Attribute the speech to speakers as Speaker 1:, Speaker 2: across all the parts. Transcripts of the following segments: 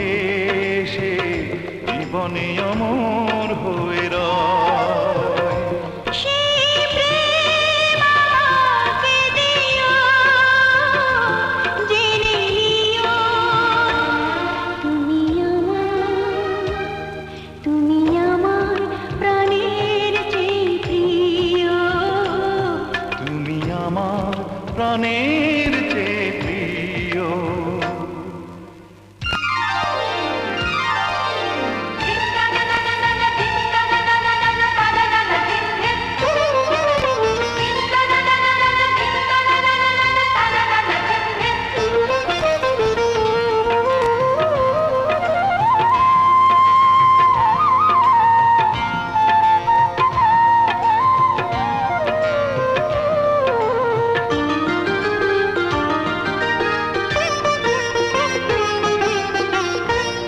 Speaker 1: থেকে এসে জীবনে অমর হয়ে রয়।
Speaker 2: সেই প্রেম আমাকে দিও, জেনে নিও তুমি আমার প্রাণের চেয়ে প্রিয়।
Speaker 1: তুমি আমার প্রাণের চেয়ে প্রিয়।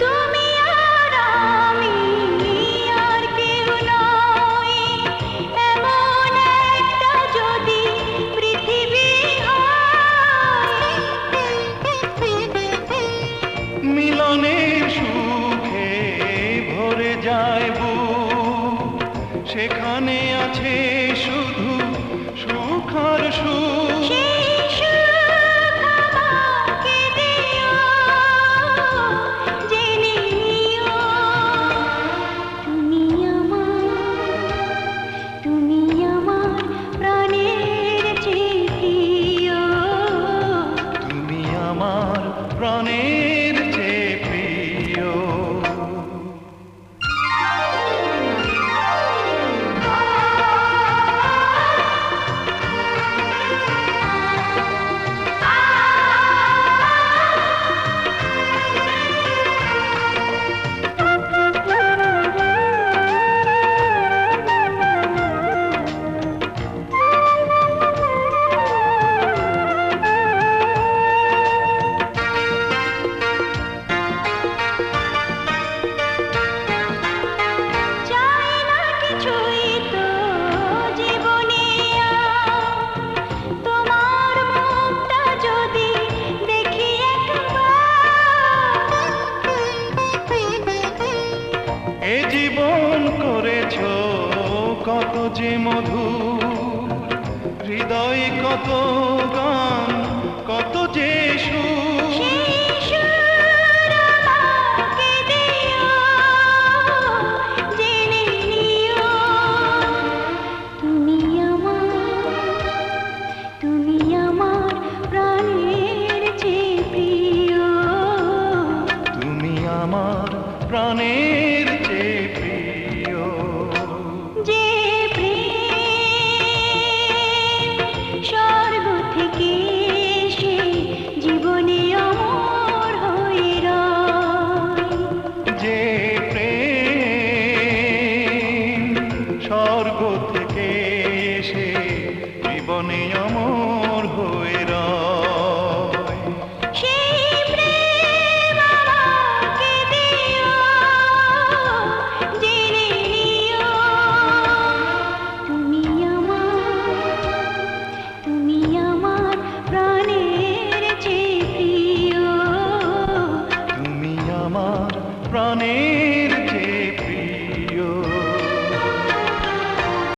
Speaker 2: তুমি আর আমি আর কেউ নই, এমন একটা যদি পৃথিবী হয়।
Speaker 1: মিলনের সুখে ভরে যায় বুক, সেখানে আছে শুধু সুখ আর সুখ।
Speaker 2: সেই সুখ আমাকে দিও, জেনে নিও তুমি আমার প্রাণের চেয়ে প্রিয়।
Speaker 1: তুমি আমার প্রাণের চেয়ে প্রিয়।
Speaker 2: চাই না কিছুই তো জীবনে আর, তোমার মুখটা যদি দেখি একবার।
Speaker 1: এ জীবন করেছ কত যে মধুর, হৃদয়ে কত গান কত যে সুর।
Speaker 2: সেই সুর আমাকে দিও, জেনে নিও তুমি আমার প্রাণের চেয়ে প্রিয়।
Speaker 1: তুমি আমার প্রাণের চেয়ে প্রিয়।
Speaker 2: যে প্রেম স্বর্গ থেকে এসে জীবনে অমর হয়ে রয়।
Speaker 1: যে প্রেম স্বর্গ থেকে এসে জীবনে অমর হয়ে